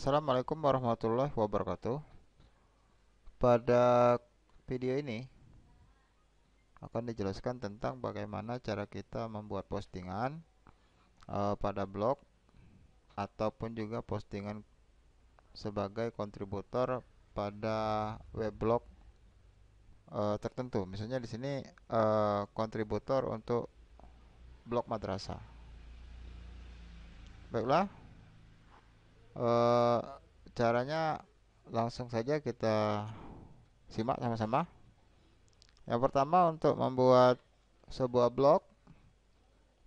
Assalamualaikum warahmatullahi wabarakatuh. Pada video ini akan dijelaskan tentang bagaimana cara kita membuat postingan pada blog ataupun juga postingan sebagai kontributor pada web blog tertentu. Misalnya di sini kontributor untuk blog madrasah. Baiklah, eh, caranya langsung saja kita simak sama-sama. Yang pertama, untuk membuat sebuah blog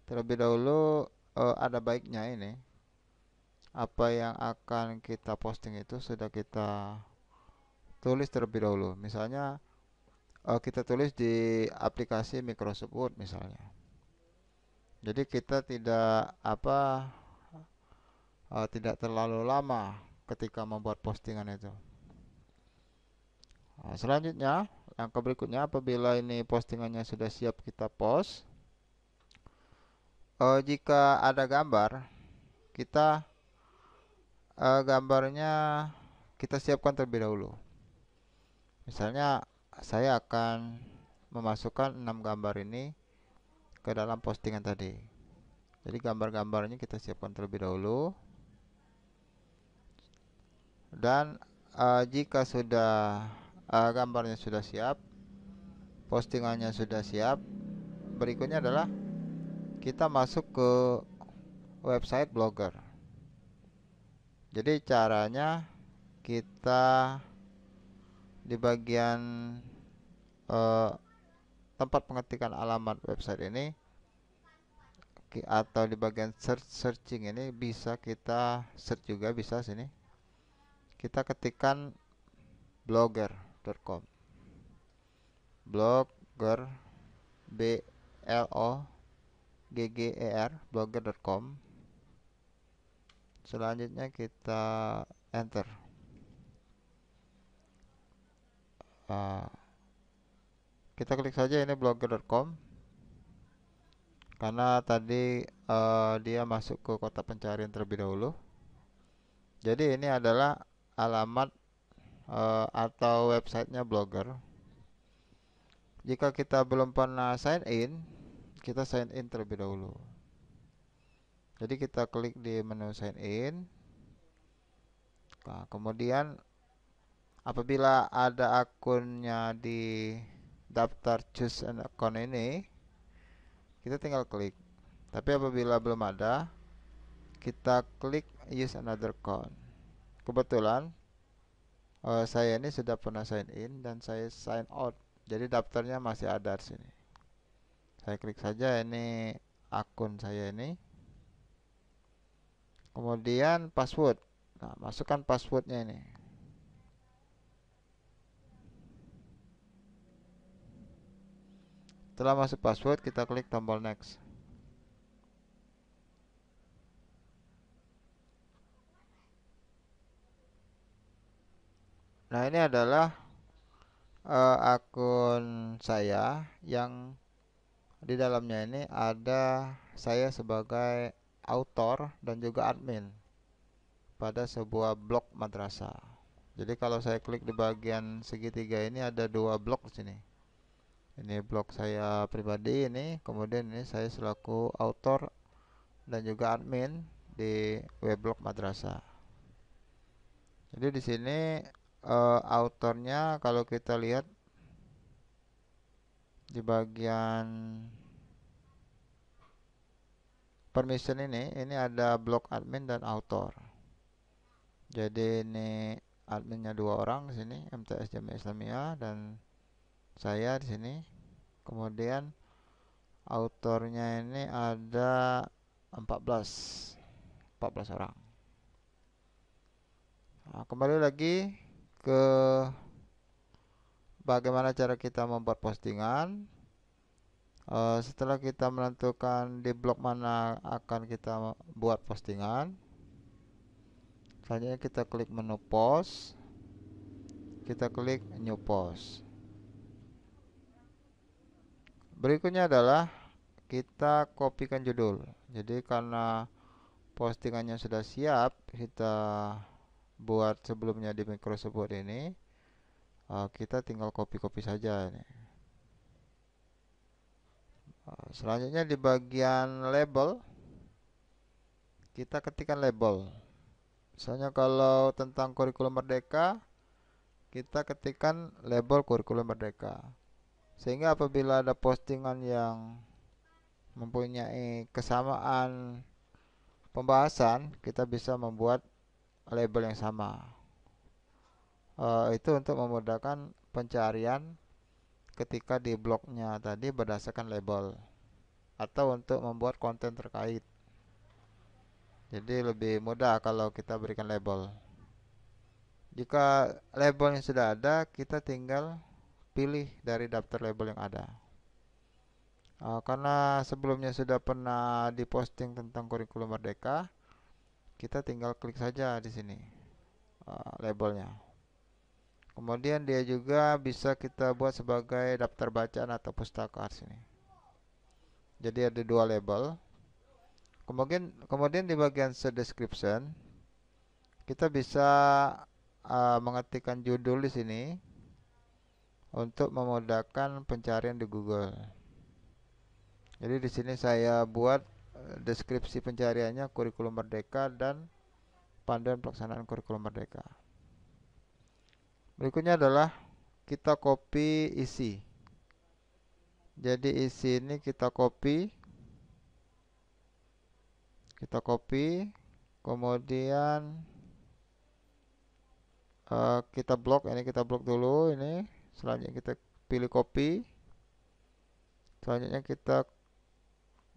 terlebih dahulu ada baiknya ini apa yang akan kita posting itu sudah kita tulis terlebih dahulu. Misalnya kita tulis di aplikasi Microsoft Word misalnya. Jadi kita tidak terlalu lama ketika membuat postingan itu. Selanjutnya, yang berikutnya, apabila ini postingannya sudah siap kita post, jika ada gambar, kita gambarnya kita siapkan terlebih dahulu. Misalnya saya akan memasukkan 6 gambar ini ke dalam postingan tadi. Jadi gambar-gambarnya kita siapkan terlebih dahulu. Dan jika sudah gambarnya sudah siap, postingannya sudah siap, berikutnya adalah kita masuk ke website Blogger. Jadi caranya kita di bagian tempat pengetikan alamat website ini atau di bagian searching ini bisa kita search juga, bisa sini kita ketikkan blogger.com. Blogger, blogger, blogger.com. Selanjutnya kita enter. Kita klik saja ini blogger.com karena tadi dia masuk ke kotak pencarian terlebih dahulu. Jadi ini adalah alamat atau websitenya Blogger. Jika kita belum pernah sign in, kita sign in terlebih dahulu. Jadi kita klik di menu sign in. Nah, kemudian apabila ada akunnya di daftar choose an account ini, kita tinggal klik. Tapi apabila belum ada, kita klik use another account. Kebetulan saya ini sudah pernah sign in dan saya sign out. Jadi daftarnya masih ada di sini. Saya klik saja ini akun saya ini. Kemudian password. Nah, masukkan passwordnya ini. Setelah masuk password, kita klik tombol next. Nah, ini adalah akun saya yang di dalamnya ini ada saya sebagai author dan juga admin pada sebuah blog madrasah. Jadi kalau saya klik di bagian segitiga ini ada 2 blog di sini. Ini blog saya pribadi ini, kemudian ini saya selaku author dan juga admin di weblog madrasah. Jadi di sini autornya kalau kita lihat di bagian permission ini ada blog admin dan author. Jadi ini adminnya 2 orang di sini, MTS Jamiah Islamiyah dan saya di sini. Kemudian autornya ini ada 14 orang. Nah, kembali lagi ke bagaimana cara kita membuat postingan. Setelah kita menentukan di blog mana akan kita buat postingan, selanjutnya kita klik menu post, kita klik new post. Berikutnya adalah kita kopikan judul. Jadi karena postingannya sudah siap, kita buat sebelumnya di Microsoft Word ini, kita tinggal copy-copy saja ini. Selanjutnya di bagian label, kita ketikkan label. Misalnya kalau tentang kurikulum merdeka, kita ketikkan label kurikulum merdeka. Sehingga apabila ada postingan yang mempunyai kesamaan pembahasan, kita bisa membuat label yang sama. Itu untuk memudahkan pencarian ketika di blognya tadi berdasarkan label, atau untuk membuat konten terkait. Jadi lebih mudah kalau kita berikan label. Jika labelnya sudah ada, kita tinggal pilih dari daftar label yang ada. Karena sebelumnya sudah pernah diposting tentang kurikulum merdeka, kita tinggal klik saja di sini labelnya. Kemudian dia juga bisa kita buat sebagai daftar bacaan atau pustaka di sini. Jadi ada dua label. Kemudian di bagian set description, kita bisa mengetikkan judul di sini untuk memudahkan pencarian di Google. Jadi di sini saya buat deskripsi pencariannya kurikulum merdeka dan panduan pelaksanaan kurikulum merdeka. Berikutnya adalah kita copy isi. Jadi isi ini kita copy, kemudian kita blok dulu ini. Selanjutnya kita pilih copy. Selanjutnya kita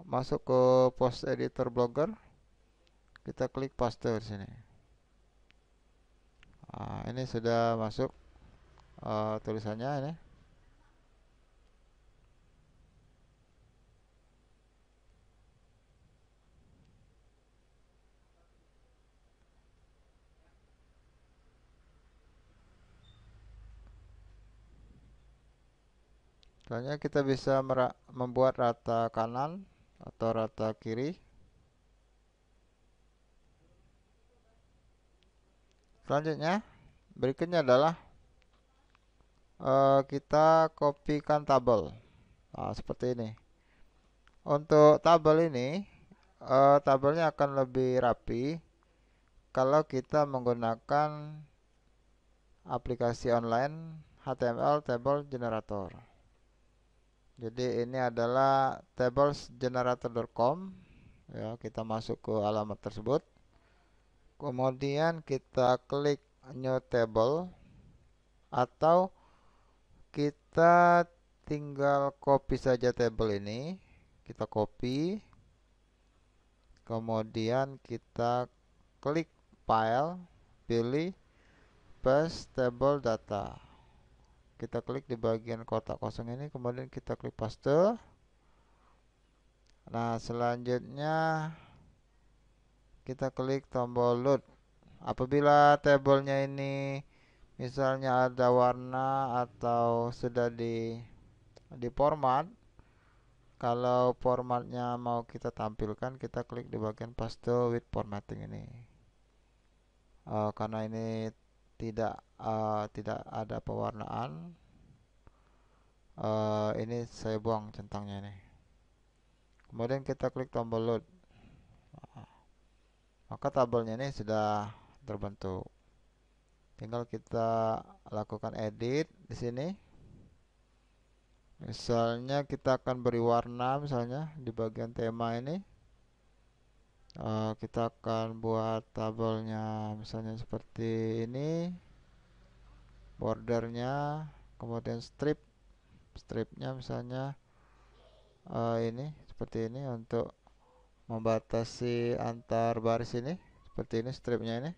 masuk ke post editor blogger, kita klik paste di sini. Ini sudah masuk tulisannya ini. Selanjutnya kita bisa membuat rata kanan atau rata kiri. Selanjutnya, berikutnya adalah kita kopikan tabel. Seperti ini. Untuk tabel ini, tabelnya akan lebih rapi kalau kita menggunakan aplikasi online HTML Table Generator. Jadi ini adalah tablesgenerator.com. Ya, kita masuk ke alamat tersebut. Kemudian kita klik new table, atau kita tinggal copy saja table ini. Kita copy. Kemudian kita klik file, pilih paste table data. Kita klik di bagian kotak kosong ini, kemudian kita klik paste. Nah, selanjutnya kita klik tombol load. Apabila tabelnya ini misalnya ada warna atau sudah di format, kalau formatnya mau kita tampilkan, kita klik di bagian paste with formatting ini. Karena ini tidak ada pewarnaan, ini saya buang centangnya ini. Kemudian kita klik tombol load. Maka tabelnya ini sudah terbentuk. Tinggal kita lakukan edit di sini. Misalnya kita akan beri warna, misalnya di bagian tema ini. Kita akan buat tabelnya misalnya seperti ini. Bordernya, kemudian stripnya misalnya ini seperti ini untuk membatasi antar baris ini. Seperti ini stripnya ini.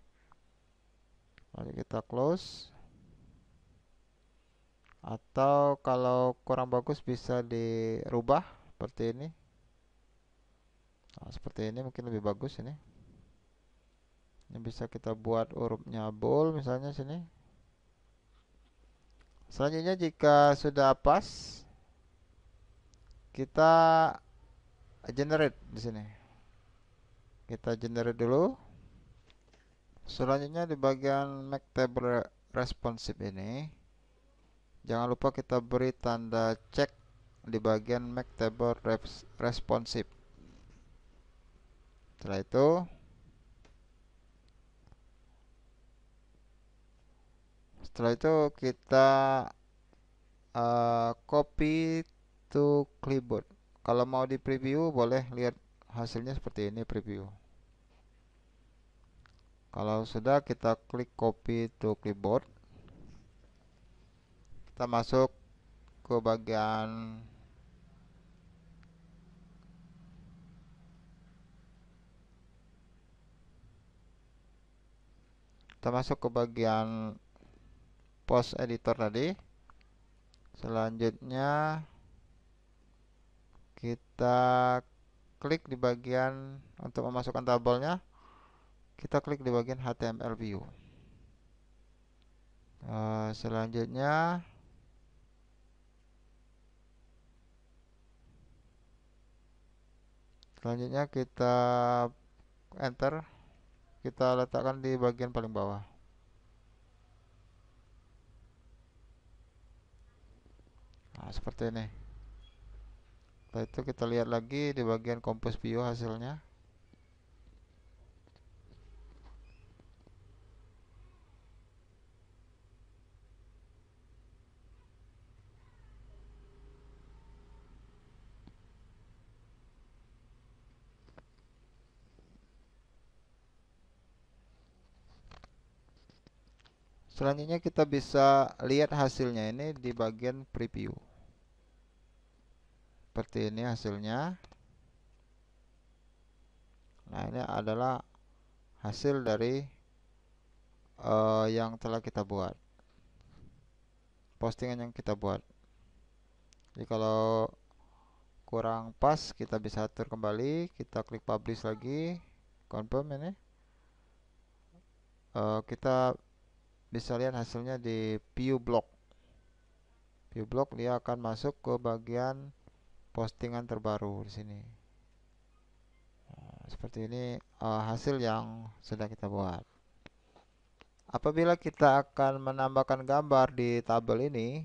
Lalu kita close. Atau kalau kurang bagus bisa dirubah seperti ini. Seperti ini mungkin lebih bagus ini. Ini bisa kita buat hurufnya bold misalnya sini. Selanjutnya jika sudah pas, kita generate di sini. Kita generate dulu. Selanjutnya di bagian make table responsive ini, jangan lupa kita beri tanda cek di bagian make table responsive. Setelah itu kita copy to clipboard. Kalau mau di preview boleh lihat hasilnya seperti ini preview. Kalau sudah kita klik copy to clipboard. Kita masuk ke bagian post editor tadi. Selanjutnya kita klik di bagian untuk memasukkan tabelnya. Kita klik di bagian HTML view. Selanjutnya kita enter, kita letakkan di bagian paling bawah. Nah, seperti ini. Setelah itu kita lihat lagi di bagian compose view hasilnya. Selanjutnya kita bisa lihat hasilnya ini di bagian preview. Seperti ini hasilnya. Nah, ini adalah hasil dari yang telah kita buat. Postingan yang kita buat. Jadi kalau kurang pas kita bisa atur kembali, kita klik publish lagi, confirm ini. Kita bisa lihat hasilnya di view blog. View blog dia akan masuk ke bagian postingan terbaru di sini. Nah, seperti ini hasil yang sudah kita buat. Apabila kita akan menambahkan gambar di tabel ini,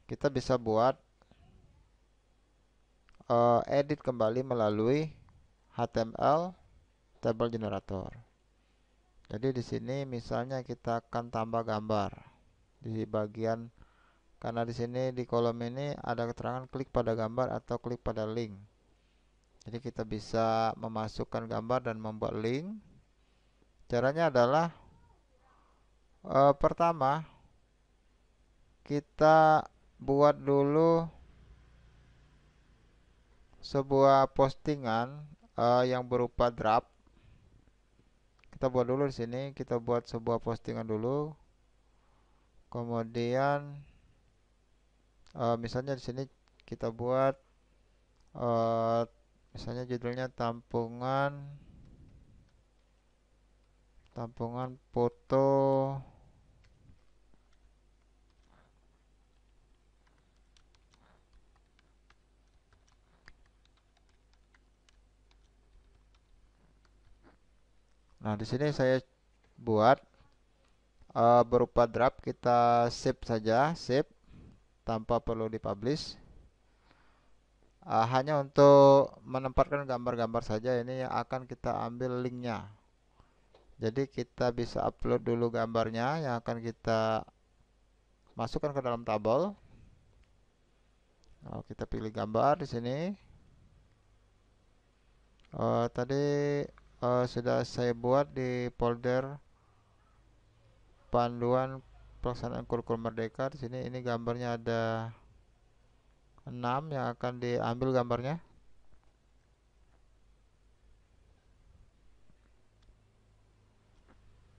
kita bisa buat edit kembali melalui HTML table generator. Jadi di sini misalnya kita akan tambah gambar di bagian, karena di sini di kolom ini ada keterangan klik pada gambar atau klik pada link. Jadi kita bisa memasukkan gambar dan membuat link. Caranya adalah pertama kita buat dulu sebuah postingan yang berupa draft. Kita buat dulu di sini, kita buat sebuah postingan dulu. Kemudian misalnya di sini kita buat misalnya judulnya tampungan foto Nah, di sini saya buat berupa draft, kita save saja, save tanpa perlu dipublish. Hanya untuk menempatkan gambar-gambar saja, ini yang akan kita ambil linknya. Jadi kita bisa upload dulu gambarnya yang akan kita masukkan ke dalam tabel. Kita pilih gambar di sini. Tadi sudah saya buat di folder panduan pelaksanaan kurikulum merdeka. Di sini ini gambarnya ada 6 yang akan diambil gambarnya.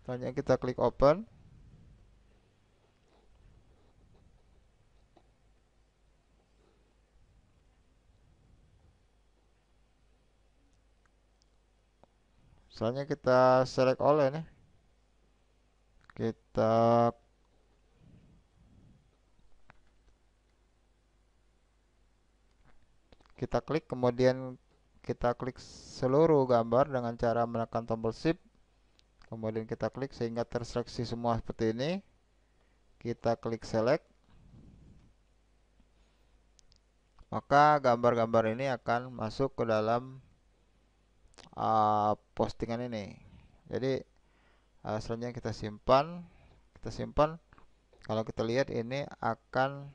Selanjutnya kita klik open. Selanjutnya kita select all ini. Kita klik, kemudian kita klik seluruh gambar dengan cara menekan tombol shift, kemudian kita klik sehingga terseleksi semua seperti ini. Kita klik select, maka gambar-gambar ini akan masuk ke dalam postingan ini. Jadi selanjutnya kita simpan. Kalau kita lihat ini akan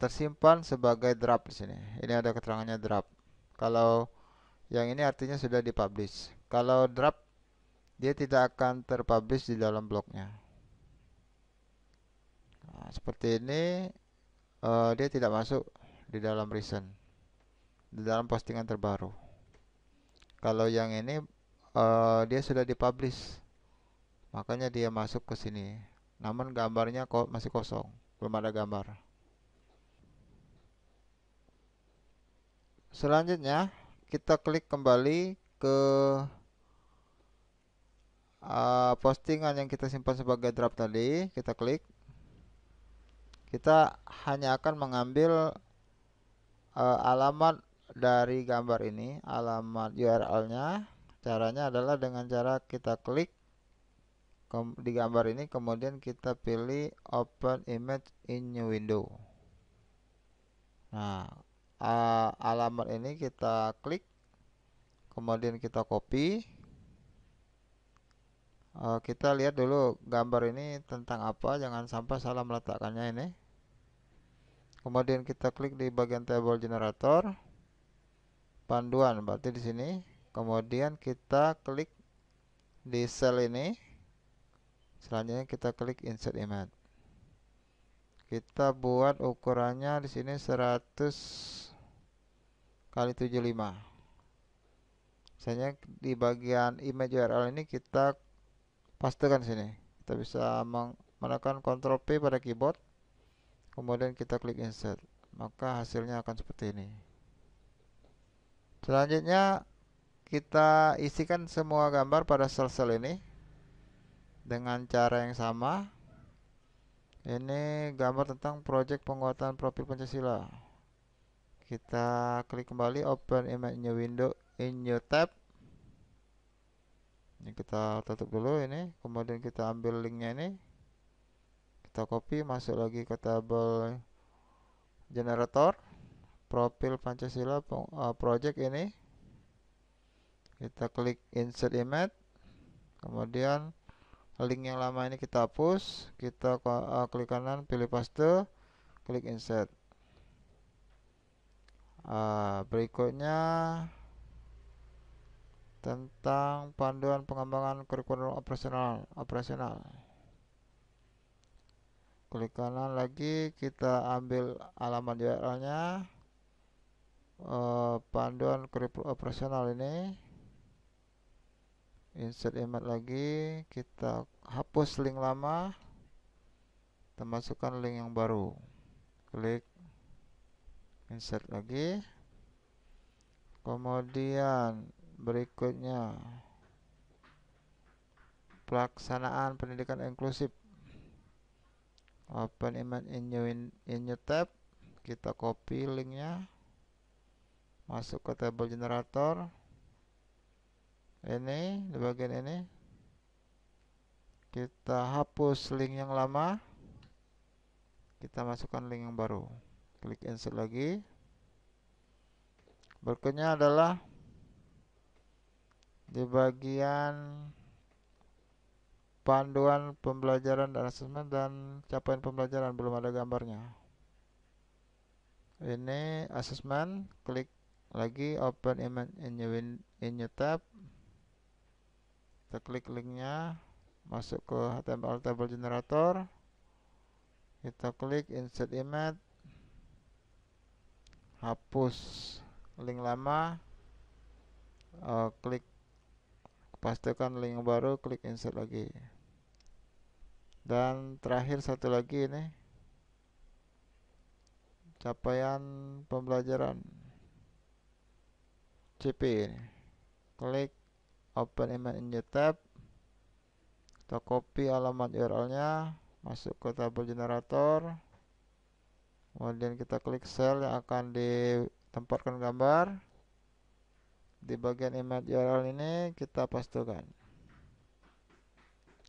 tersimpan sebagai draft di sini. Ini ada keterangannya draft. Kalau yang ini artinya sudah dipublish. Kalau draft, dia tidak akan terpublish di dalam blognya. Nah, seperti ini, dia tidak masuk di dalam recent, di dalam postingan terbaru. Kalau yang ini, dia sudah dipublish, makanya dia masuk ke sini. Namun gambarnya kok masih kosong, belum ada gambar. Selanjutnya, kita klik kembali ke postingan yang kita simpan sebagai draft tadi. Kita klik. Kita hanya akan mengambil alamat dari gambar ini, alamat URL-nya. Caranya adalah dengan cara kita klik di gambar ini, kemudian kita pilih Open Image in New Window. Nah, alamat ini kita klik, kemudian kita copy. Kita lihat dulu gambar ini tentang apa, jangan sampai salah meletakkannya ini. Kemudian kita klik di bagian table generator, panduan berarti di sini. Kemudian kita klik di sel ini. Selanjutnya kita klik insert image. Kita buat ukurannya di sini 100 kali 75. Misalnya di bagian image URL ini kita pastekan sini. Kita bisa menekan Ctrl P pada keyboard. Kemudian kita klik insert, maka hasilnya akan seperti ini. Selanjutnya kita isikan semua gambar pada sel-sel ini dengan cara yang sama. Ini gambar tentang proyek penguatan profil Pancasila. Kita klik kembali Open Image New Window in New Tab. Ini kita tutup dulu ini, kemudian kita ambil linknya ini. Kita copy, masuk lagi ke tabel generator profil Pancasila project ini. Kita klik insert image, kemudian link yang lama ini kita hapus. Kita klik kanan, pilih paste, klik insert. Berikutnya tentang panduan pengembangan kurikulum operasional. Klik kanan lagi, kita ambil alamat URL-nya, panduan kurikulum operasional ini. Insert image lagi, kita hapus link lama, kita masukkan link yang baru. Klik insert lagi. Kemudian berikutnya pelaksanaan pendidikan inklusif. Open image in new tab. Kita copy linknya, masuk ke table generator. Ini di bagian ini kita hapus link yang lama, kita masukkan link yang baru. Klik insert lagi. Berikutnya adalah di bagian panduan pembelajaran dan asesmen dan capaian pembelajaran, belum ada gambarnya. Ini asesmen, klik lagi Open Image in new tab. Kita klik linknya, masuk ke HTML table generator. Kita klik insert image, hapus link lama, klik pastikan link yang baru, klik insert lagi. Dan terakhir satu lagi ini capaian pembelajaran CP ini. Klik Open Image in new tab. Kita copy alamat URL-nya, masuk ke tabel generator. Kemudian kita klik sel yang akan ditempatkan gambar. Di bagian image URL ini kita pastekan.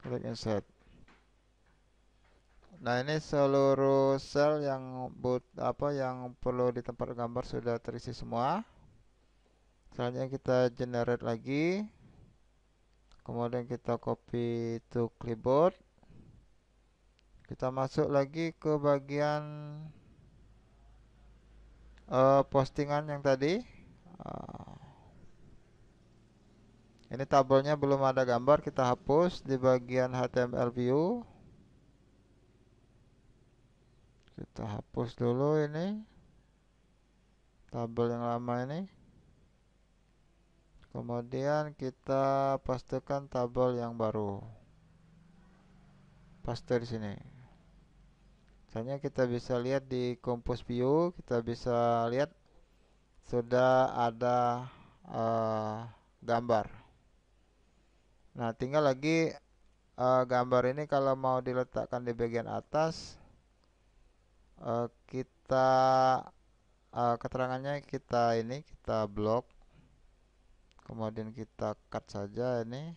Klik insert. Nah, ini seluruh sel yang yang perlu di tempat gambar sudah terisi semua. Selanjutnya kita generate lagi. Kemudian kita copy to clipboard. Kita masuk lagi ke bagian postingan yang tadi. Uh, ini tabelnya belum ada gambar, kita hapus di bagian HTML view. Kita hapus dulu ini tabel yang lama ini. Kemudian kita pastekan tabel yang baru. Paste di sini. Misalnya kita bisa lihat di Compose View, kita bisa lihat sudah ada gambar. Nah, tinggal lagi gambar ini kalau mau diletakkan di bagian atas, kita keterangannya kita blok, kemudian kita cut saja ini,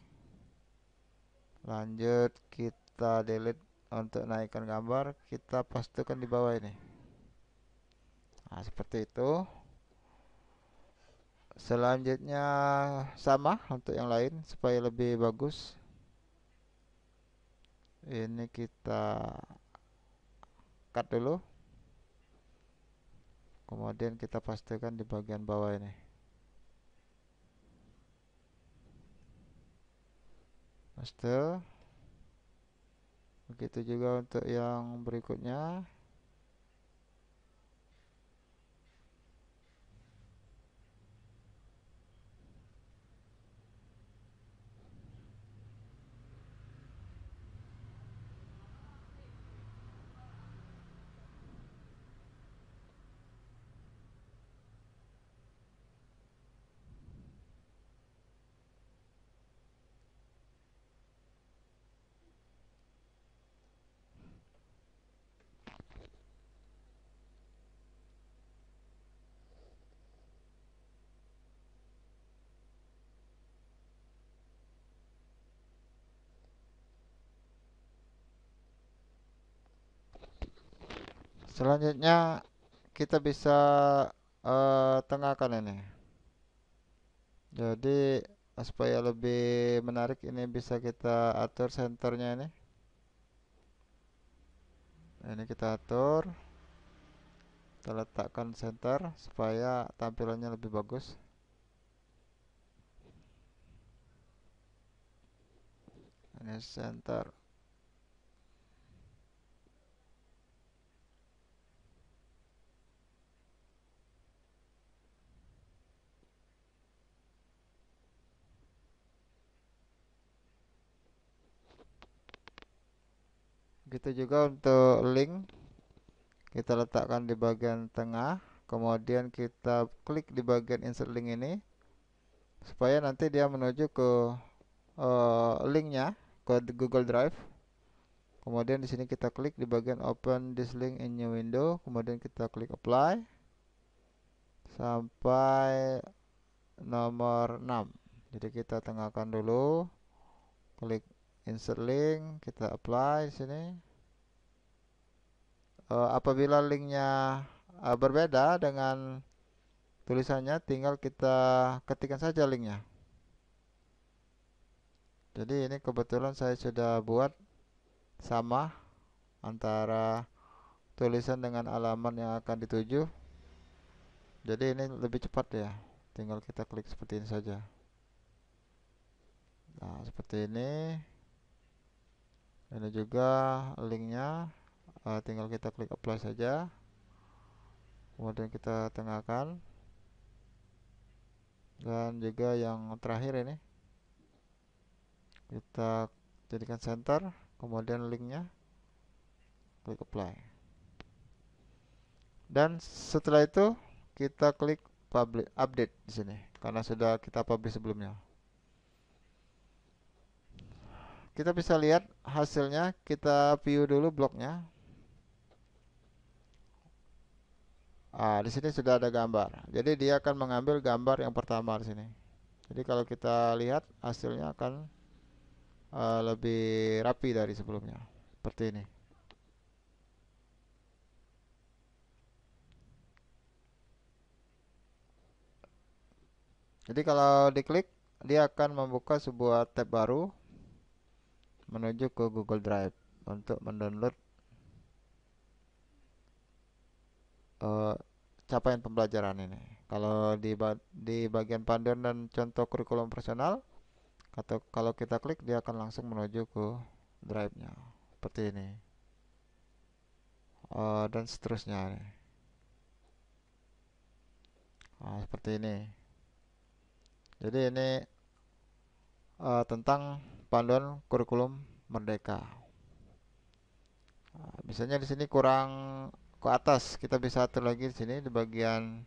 lanjut kita delete. Untuk naikkan gambar kita pastekan di bawah ini. Nah, seperti itu. Selanjutnya sama untuk yang lain supaya lebih bagus. Ini kita cut dulu. Kemudian kita pastekan di bagian bawah ini. Paste. Begitu juga untuk yang berikutnya. Selanjutnya kita bisa tengahkan ini. Jadi supaya lebih menarik ini bisa kita atur senternya ini. Ini kita atur. Kita letakkan center supaya tampilannya lebih bagus. Ini center. Gitu juga untuk link, kita letakkan di bagian tengah, kemudian kita klik di bagian insert link ini supaya nanti dia menuju ke linknya ke Google Drive. Kemudian di sini kita klik di bagian open this link in new window, kemudian kita klik apply sampai nomor 6. Jadi kita tengahkan dulu, klik insert link, kita apply di sini. Apabila linknya berbeda dengan tulisannya, tinggal kita ketikkan saja linknya. Jadi ini kebetulan saya sudah buat sama antara tulisan dengan halaman yang akan dituju. Jadi ini lebih cepat ya. Tinggal kita klik seperti ini saja. Nah, seperti ini. Ini juga linknya. Tinggal kita klik apply saja. Kemudian kita tengahkan. Dan juga yang terakhir ini. Kita jadikan center. Kemudian linknya. Klik apply. Dan setelah itu kita klik publish update di sini karena sudah kita publish sebelumnya. Kita bisa lihat hasilnya, kita view dulu blognya. Di sini sudah ada gambar. Jadi dia akan mengambil gambar yang pertama di sini. Jadi kalau kita lihat hasilnya akan lebih rapi dari sebelumnya. Seperti ini. Jadi kalau diklik, dia akan membuka sebuah tab baru menuju ke Google Drive untuk mendownload eh, capaian pembelajaran ini. Kalau di bagian panduan dan contoh kurikulum personal, atau kalau kita klik dia akan langsung menuju ke drive-nya seperti ini. Dan seterusnya. Nah, seperti ini. Jadi ini tentang panduan kurikulum Merdeka. Nah, misalnya di sini kurang ke atas, kita bisa atur lagi di sini di bagian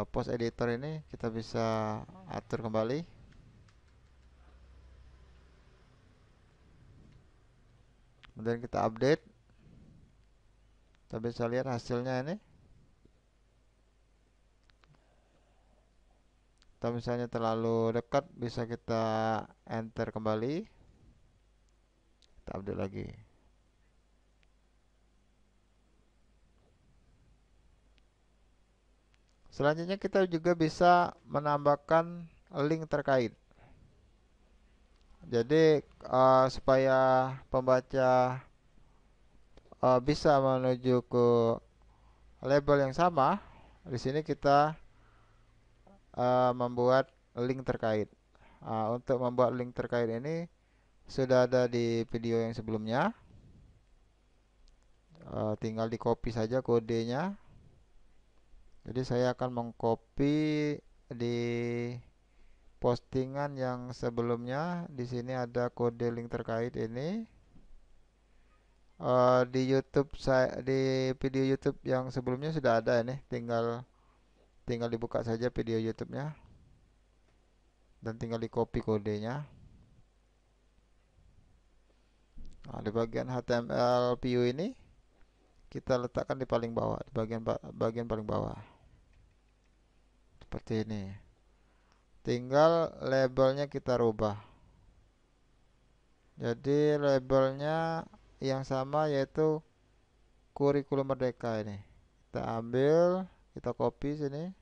post editor ini kita bisa atur kembali. Kemudian kita update. Kita bisa lihat hasilnya ini. Atau misalnya terlalu dekat, bisa kita enter kembali. Kita update lagi. Selanjutnya kita juga bisa menambahkan link terkait. Jadi supaya pembaca bisa menuju ke label yang sama, di sini kita membuat link terkait. Untuk membuat link terkait ini sudah ada di video yang sebelumnya. Tinggal di copy saja kodenya. Jadi saya akan mengcopy di postingan yang sebelumnya. Di sini ada kode link terkait ini. Di YouTube di video YouTube yang sebelumnya sudah ada ini. Tinggal dibuka saja video YouTube-nya dan tinggal di copy kodenya. Nah, di bagian HTML view ini kita letakkan di paling bawah, di bagian paling bawah. Seperti ini. Tinggal labelnya kita rubah. Jadi labelnya yang sama yaitu kurikulum Merdeka ini. Kita ambil, kita copy sini.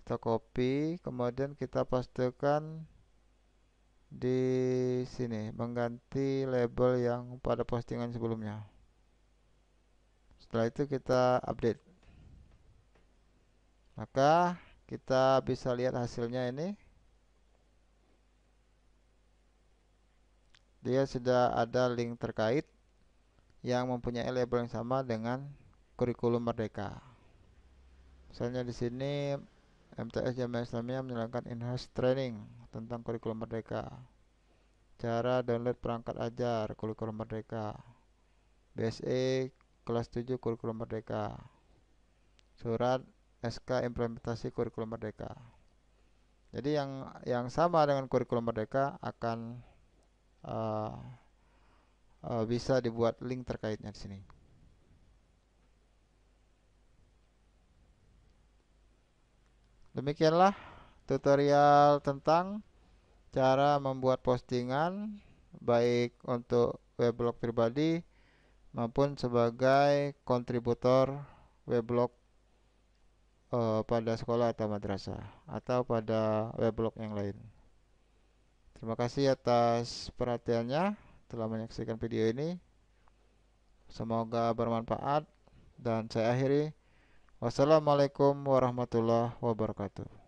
Kita copy, kemudian kita pastekan di sini, mengganti label yang pada postingan sebelumnya. Setelah itu kita update. Maka kita bisa lihat hasilnya ini. Dia sudah ada link terkait yang mempunyai label yang sama dengan kurikulum Merdeka. Misalnya di sini MTS Jamiah Islamiyah menjalankan in-house training tentang kurikulum Merdeka. Cara download perangkat ajar kurikulum Merdeka. BSE kelas 7 kurikulum Merdeka. Surat SK implementasi kurikulum Merdeka. Jadi yang sama dengan kurikulum Merdeka akan uh, bisa dibuat link terkaitnya di sini. Demikianlah tutorial tentang cara membuat postingan baik untuk weblog pribadi maupun sebagai kontributor weblog pada sekolah atau madrasah atau pada weblog yang lain. Terima kasih atas perhatiannya telah menyaksikan video ini. Semoga bermanfaat dan saya akhiri. Wassalamualaikum warahmatullahi wabarakatuh.